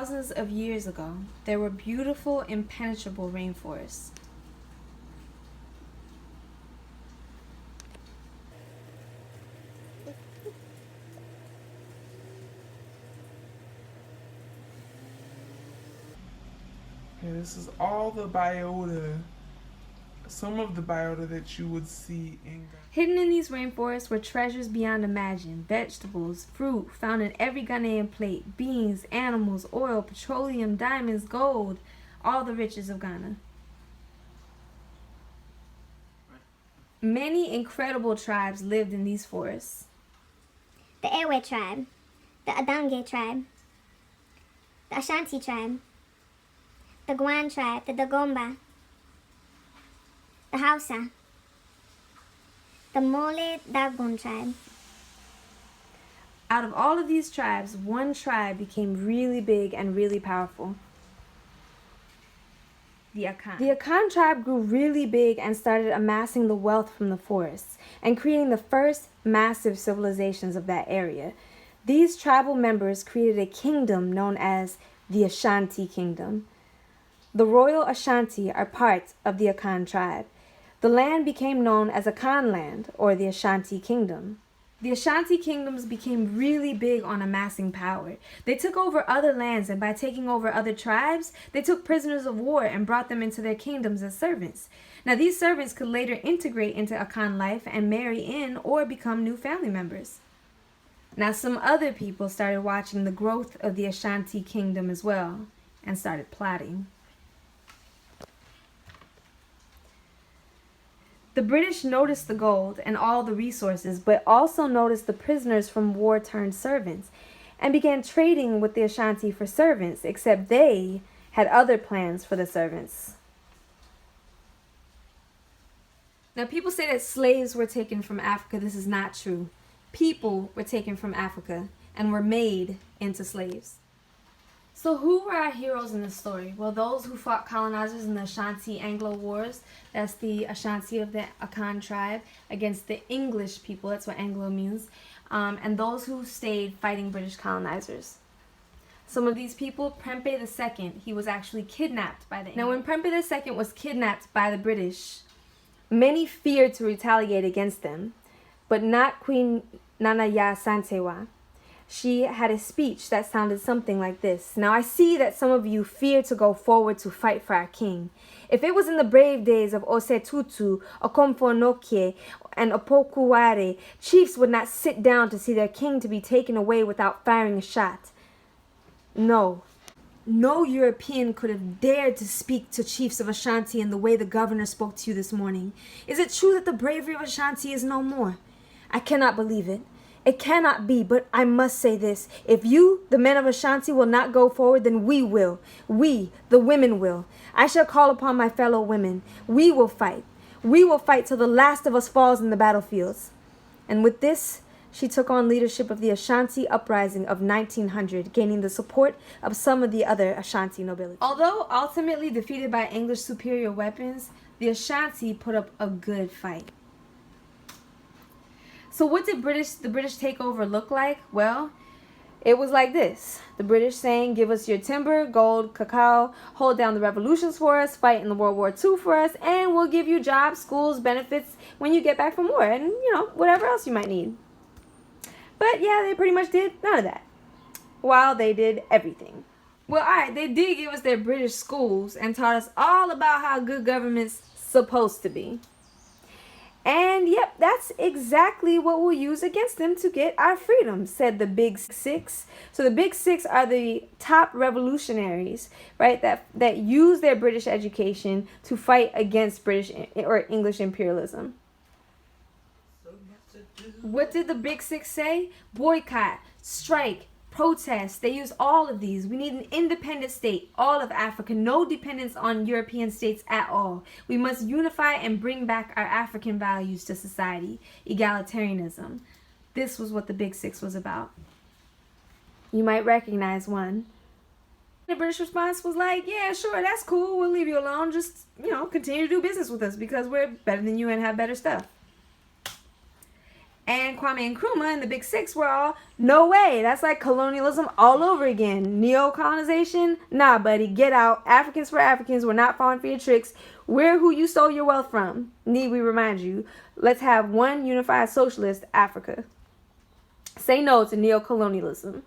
Thousands of years ago, there were beautiful, impenetrable rainforests. Okay, this is all the biota, some of the biota that you would see in Ghana. Hidden in these rainforests were treasures beyond imagining, vegetables, fruit found in every Ghanaian plate, beans, animals, oil, petroleum, diamonds, gold, all the riches of Ghana. Many incredible tribes lived in these forests. The Ewe tribe, the Adange tribe, the Ashanti tribe, the Guan tribe, the Dagomba, the Hausa, the Mole Dagon tribe. Out of all of these tribes, one tribe became really big and really powerful. The Akan. The Akan tribe grew really big and started amassing the wealth from the forests and creating the first massive civilizations of that area. These tribal members created a kingdom known as the Ashanti Kingdom. The royal Ashanti are part of the Akan tribe. The land became known as Akan land, or the Ashanti Kingdom. The Ashanti kingdoms became really big on amassing power. They took over other lands, and by taking over other tribes, they took prisoners of war and brought them into their kingdoms as servants. Now, these servants could later integrate into Akan life and marry in or become new family members. Now, some other people started watching the growth of the Ashanti kingdom as well and started plotting. The British noticed the gold and all the resources, but also noticed the prisoners from war turned servants, and began trading with the Ashanti for servants, except they had other plans for the servants. Now, people say that slaves were taken from Africa. This is not true. People were taken from Africa and were made into slaves. So who were our heroes in this story? Well, those who fought colonizers in the Ashanti-Anglo Wars, that's the Ashanti of the Akan tribe, against the English people, that's what Anglo means, and those who stayed fighting British colonizers. Some of these people, Prempeh II, he was actually kidnapped by the English. Now, when Prempeh II was kidnapped by the British, many feared to retaliate against them, but not Queen Nanaya Santewa. She had a speech that sounded something like this. Now, I see that some of you fear to go forward to fight for our king. If it was in the brave days of Osetutu, Okomfonokie, and Opokuware, chiefs would not sit down to see their king to be taken away without firing a shot. No. No European could have dared to speak to chiefs of Ashanti in the way the governor spoke to you this morning. Is it true that the bravery of Ashanti is no more? I cannot believe it. It cannot be, but I must say this. If you, the men of Ashanti, will not go forward, then we will. We, the women, will. I shall call upon my fellow women. We will fight. We will fight till the last of us falls in the battlefields. And with this, she took on leadership of the Ashanti uprising of 1900, gaining the support of some of the other Ashanti nobility. Although ultimately defeated by English superior weapons, the Ashanti put up a good fight. So what did the British takeover look like? Well, it was like this. The British saying, give us your timber, gold, cacao, hold down the revolutions for us, fight in the World War II for us, and we'll give you jobs, schools, benefits when you get back from war, and, whatever else you might need. But yeah, they pretty much did none of that, while they did everything. Well, alright, they did give us their British schools and taught us all about how good government's supposed to be. And yep, that's exactly what we'll use against them to get our freedom, said the Big Six. So the Big Six are the top revolutionaries, right, that use their British education to fight against British or English imperialism. What did the Big Six say? Boycott, strike, protest. They use all of these. We need an independent state, all of Africa, no dependence on European states at all. We must unify and bring back our African values to society, egalitarianism. This was what the Big Six was about. You might recognize one. The British response was like, yeah, sure, that's cool. We'll leave you alone. Just, continue to do business with us because we're better than you and have better stuff. And Kwame Nkrumah and the Big Six were all, no way. That's like colonialism all over again. Neo-colonization? Nah, buddy. Get out. Africans for Africans. We're not falling for your tricks. We're who you stole your wealth from. Need we remind you. Let's have one unified socialist Africa. Say no to neo-colonialism.